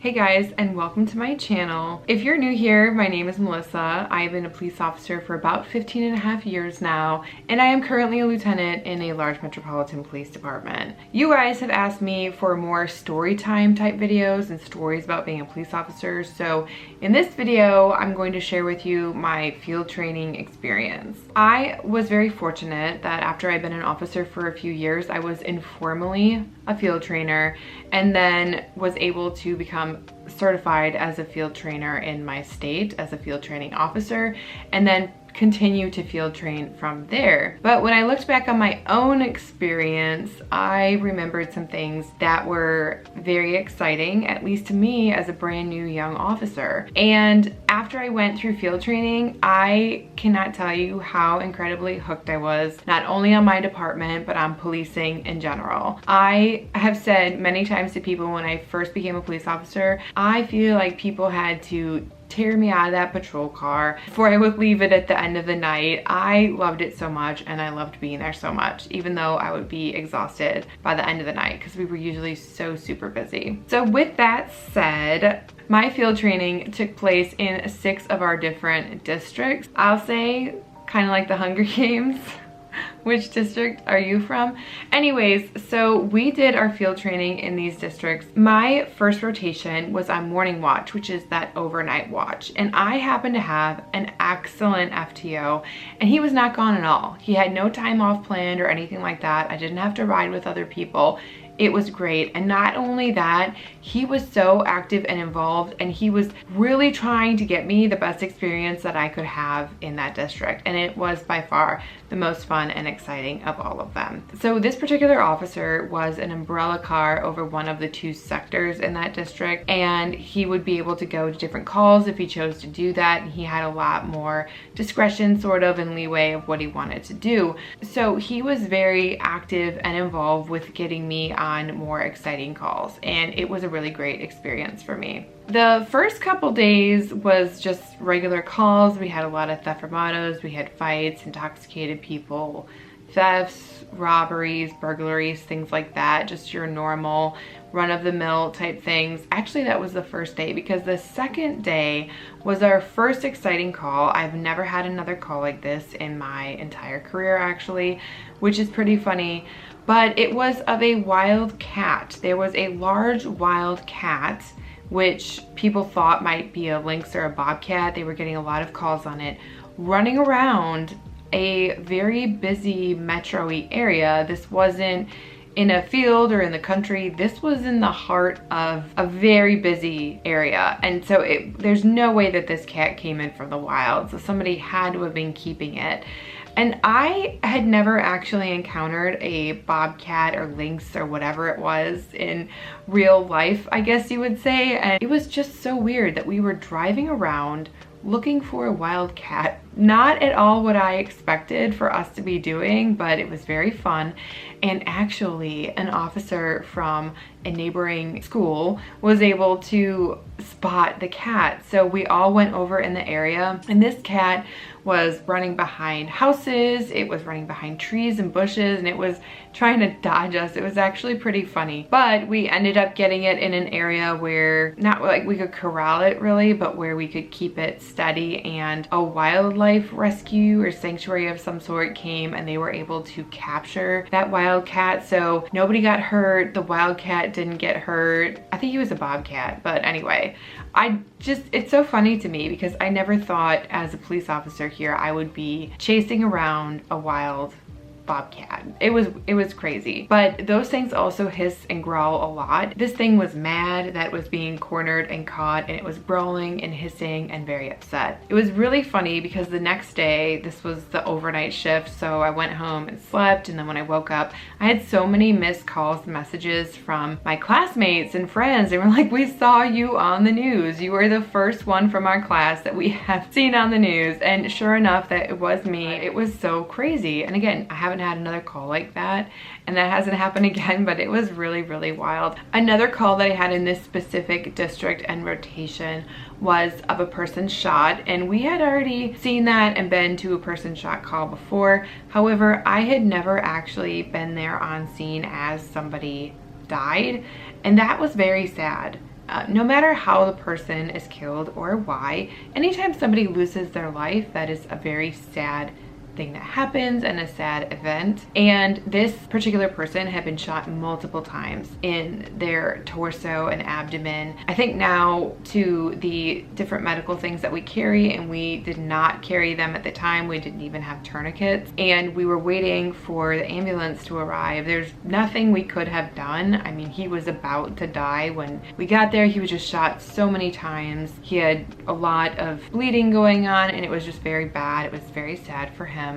Hey guys, and welcome to my channel. If you're new here, my name is Melissa. I've been a police officer for about 15 and a half years now, and I am currently a lieutenant in a large metropolitan police department. You guys have asked me for more story time type videos and stories about being a police officer, so in this video, I'm going to share with you my field training experience. I was very fortunate that after I'd been an officer for a few years, I was informally a field trainer and then was able to become certified as a field trainer in my state as a field training officer, and then continue to field train from there. But when I looked back on my own experience, I remembered some things that were very exciting, at least to me as a brand new young officer. And after I went through field training, I cannot tell you how incredibly hooked I was, not only on my department, but on policing in general. I have said many times to people when I first became a police officer, I feel like people had to tear me out of that patrol car before I would leave it at the end of the night. I loved it so much, and I loved being there so much, even though I would be exhausted by the end of the night because we were usually so super busy. So with that said, my field training took place in 6 of our different districts. I'll say kind of like the Hunger Games. Which district are you from? Anyways, so we did our field training in these districts. My first rotation was on morning watch, which is that overnight watch. And I happened to have an excellent FTO, and he was not gone at all. He had no time off planned or anything like that. I didn't have to ride with other people. It was great. And not only that, he was so active and involved, and he was really trying to get me the best experience that I could have in that district. And it was by far the most fun and exciting of all of them. So this particular officer was an umbrella car over one of the 2 sectors in that district, and he would be able to go to different calls if he chose to do that. And he had a lot more discretion sort of and leeway of what he wanted to do. So he was very active and involved with getting me on more exciting calls, and it was a really great experience for me. The first couple days was just regular calls. We had a lot of theft formados, we had fights, intoxicated people, thefts, robberies, burglaries, things like that, just your normal run-of-the-mill type things. Actually, that was the first day, because the second day was our first exciting call. I've never had another call like this in my entire career, actually, which is pretty funny. But it was of a wild cat. There was a large wild cat, which people thought might be a lynx or a bobcat. They were getting a lot of calls on it, running around a very busy metro-y area. This wasn't in a field or in the country. This was in the heart of a very busy area. And so there's no way that this cat came in from the wild. So somebody had to have been keeping it. And I had never actually encountered a bobcat or lynx or whatever it was in real life, I guess you would say. And it was just so weird that we were driving around looking for a wild cat. Not at all what I expected for us to be doing, but it was very fun. And actually, an officer from a neighboring school was able to spot the cat. So we all went over in the area, and this cat was running behind houses, it was running behind trees and bushes, and it was trying to dodge us. It was actually pretty funny. But we ended up getting it in an area where, not like we could corral it really, but where we could keep it steady, and a wildlife rescue or sanctuary of some sort came, and they were able to capture that wild cat. So nobody got hurt, the wild cat didn't get hurt. I think he was a bobcat, but anyway, it's so funny to me because I never thought as a police officer here I would be chasing around a wild bobcat. It was crazy. But those things also hiss and growl a lot. This thing was mad that it was being cornered and caught, and it was brawling and hissing and very upset. It was really funny because the next day, this was the overnight shift, so I went home and slept, and then when I woke up, I had so many missed calls and messages from my classmates and friends. They were like, "We saw you on the news. You were the first one from our class that we have seen on the news." And sure enough, that it was me. It was so crazy. And again, I haven't had another call like that, and that hasn't happened again, but it was really, really wild. Another call that I had in this specific district and rotation was of a person shot, and we had already seen that and been to a person shot call before. However, I had never actually been there on scene as somebody died, and that was very sad. No matter how the person is killed or why, anytime somebody loses their life, that is a very sad thing that happens and a sad event. And this particular person had been shot multiple times in their torso and abdomen. I think now to the different medical things that we carry, and we did not carry them at the time. We didn't even have tourniquets, and we were waiting for the ambulance to arrive. There's nothing we could have done. I mean, he was about to die when we got there. He was just shot so many times. He had a lot of bleeding going on, and it was just very bad. It was very sad for him.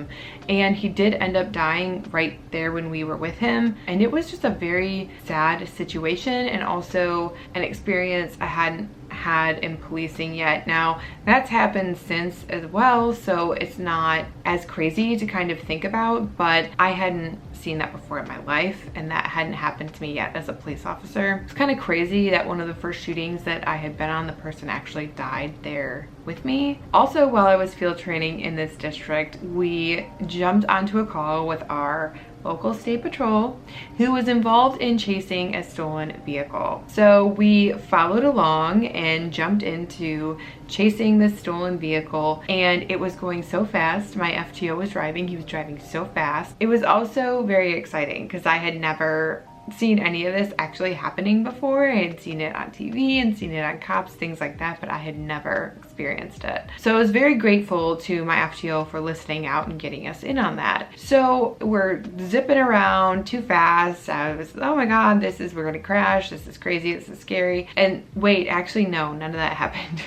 And he did end up dying right there when we were with him. And it was just a very sad situation, and also an experience I hadn't had in policing yet. Now, that's happened since as well, so it's not as crazy to kind of think about, but I hadn't seen that before in my life, and that hadn't happened to me yet as a police officer. It's kind of crazy that one of the first shootings that I had been on, the person actually died there with me. Also, while I was field training in this district, we jumped onto a call with our local state patrol who was involved in chasing a stolen vehicle. So we followed along and jumped into chasing this stolen vehicle, and it was going so fast. My FTO was driving, he was driving so fast. It was also very exciting because I had never seen any of this actually happening before. I had seen it on TV and seen it on cops, things like that, but I had never experienced it. So I was very grateful to my FTO for listening out and getting us in on that. So we're zipping around too fast. I was, oh my God, we're gonna crash. This is crazy, this is scary. And wait, actually no, none of that happened.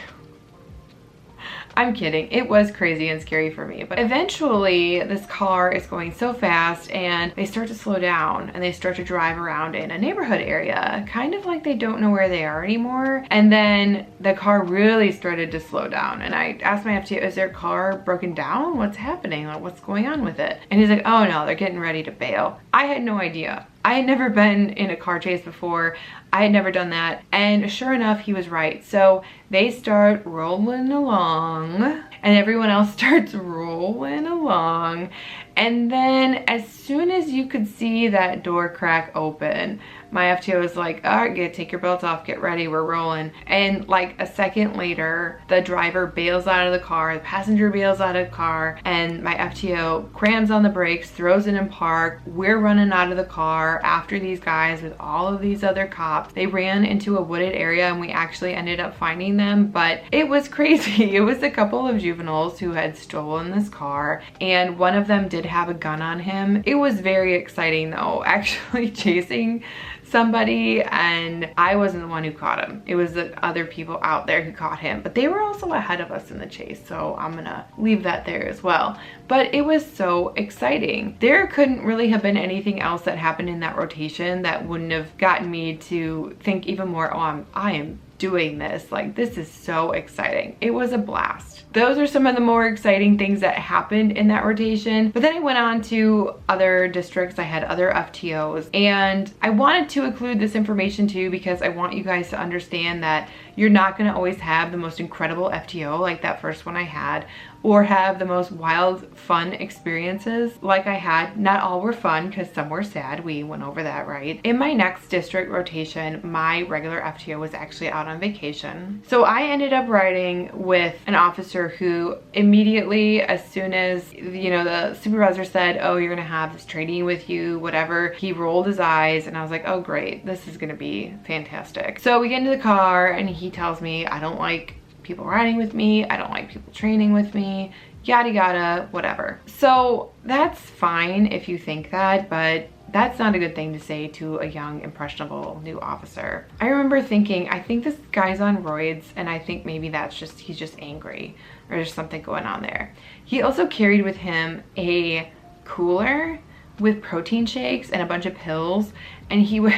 I'm kidding. It was crazy and scary for me. But eventually this car is going so fast, and they start to slow down, and they start to drive around in a neighborhood area, kind of like they don't know where they are anymore. And then the car really started to slow down. And I asked my FTO, is their car broken down? What's happening? Like, what's going on with it? And he's like, oh no, they're getting ready to bail. I had no idea. I had never been in a car chase before. I had never done that. And sure enough, he was right. So they start rolling along, and everyone else starts rolling along. And then as soon as you could see that door crack open, my FTO was like, all right, take your belts off, get ready, we're rolling. And like a second later, the driver bails out of the car, the passenger bails out of the car, and my FTO crams on the brakes, throws it in park. We're running out of the car after these guys with all of these other cops. They ran into a wooded area, and we actually ended up finding them, but it was crazy. It was a couple of juveniles who had stolen this car, and one of them did have a gun on him. It was very exciting though, actually chasing somebody, and I wasn't the one who caught him. It was the other people out there who caught him, but they were also ahead of us in the chase, so I'm gonna leave that there as well. But it was so exciting. There couldn't really have been anything else that happened in that rotation that wouldn't have gotten me to think even more, oh, I am doing this. Like, this is so exciting. It was a blast. Those are some of the more exciting things that happened in that rotation. But then I went on to other districts. I had other FTOs, and I wanted to include this information too because I want you guys to understand that you're not going to always have the most incredible FTO like that first one I had, or have the most wild, fun experiences like I had. Not all were fun because some were sad. We went over that, right? In my next district rotation, my regular FTO was actually out on vacation. So I ended up riding with an officer who immediately, as soon as, you know, the supervisor said, oh, you're gonna have this training with you, whatever, he rolled his eyes, and I was like, oh great, this is gonna be fantastic. So we get into the car, and he tells me, I don't like people riding with me, I don't like people training with me, yada yada, whatever. So that's fine if you think that, but that's not a good thing to say to a young, impressionable new officer. I remember thinking, I think this guy's on roids, and I think maybe that's just, he's just angry, or there's something going on there. He also carried with him a cooler with protein shakes and a bunch of pills, and he would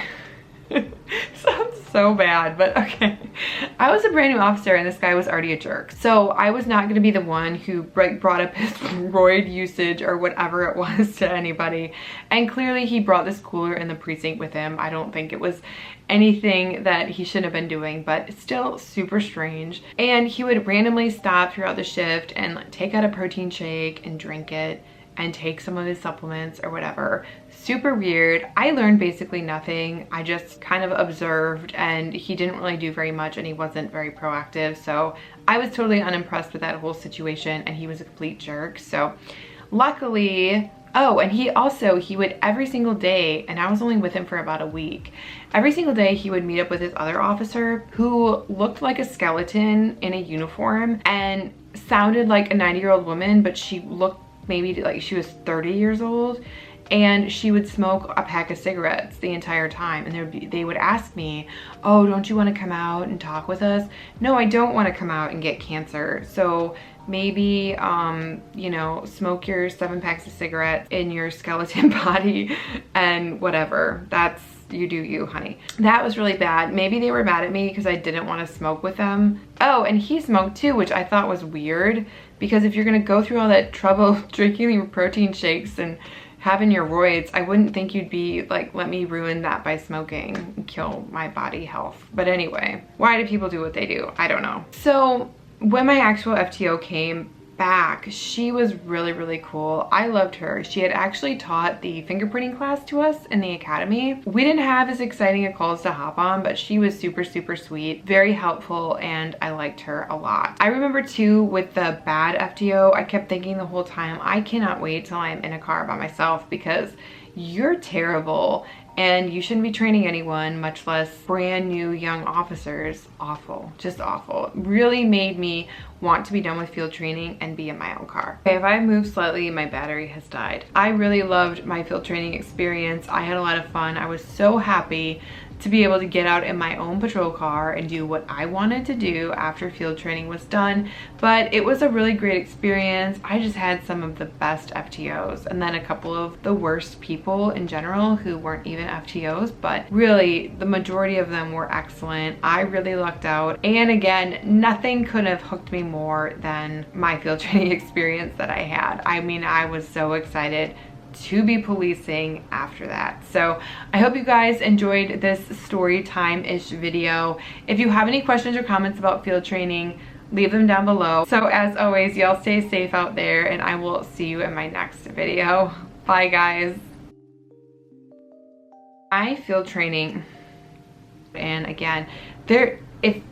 sounds so bad, but okay. I was a brand new officer, and this guy was already a jerk. So I was not gonna be the one who brought up his roid usage or whatever it was to anybody. And clearly he brought this cooler in the precinct with him. I don't think it was anything that he shouldn't have been doing, but it's still super strange. And he would randomly stop throughout the shift and take out a protein shake and drink it. and take some of his supplements or whatever. Super weird. I learned basically nothing. I just kind of observed, and he didn't really do very much, and he wasn't very proactive. So I was totally unimpressed with that whole situation, and he was a complete jerk. So luckily, oh, and he would every single day, and I was only with him for about a week, every single day he would meet up with his other officer who looked like a skeleton in a uniform and sounded like a 90-year-old woman, but she looked maybe like she was 30 years old. And she would smoke a pack of cigarettes the entire time. And they would ask me, oh, don't you want to come out and talk with us? No, I don't want to come out and get cancer. So maybe, you know, smoke your 7 packs of cigarettes in your skeleton body and whatever. That's, you do you, honey. That was really bad. Maybe they were mad at me because I didn't want to smoke with them. Oh, and he smoked too, which I thought was weird, because if you're going to go through all that trouble drinking your protein shakes and having your roids, I wouldn't think you'd be like, let me ruin that by smoking and kill my body health. But anyway, why do people do what they do? I don't know. So when my actual FTO came back, she was really, really cool. I loved her. She had actually taught the fingerprinting class to us in the academy. We didn't have as exciting a calls to hop on, but she was super, super sweet, very helpful, and I liked her a lot. I remember too, with the bad FTO, I kept thinking the whole time, I cannot wait till I'm in a car by myself, because you're terrible and you shouldn't be training anyone, much less brand new young officers. Awful, just awful. It really made me want to be done with field training and be in my own car. Okay, if I move slightly, my battery has died. I really loved my field training experience. I had a lot of fun. I was so happy to be able to get out in my own patrol car and do what I wanted to do after field training was done. But it was a really great experience. I just had some of the best FTOs, and then a couple of the worst people in general who weren't even FTOs, but really the majority of them were excellent. I really lucked out, and again, nothing could have hooked me more than my field training experience that I had. I mean, I was so excited to be policing after that. So I hope you guys enjoyed this story time-ish video. If you have any questions or comments about field training, leave them down below. So as always, y'all stay safe out there, and I will see you in my next video. Bye guys. My field training, and again, if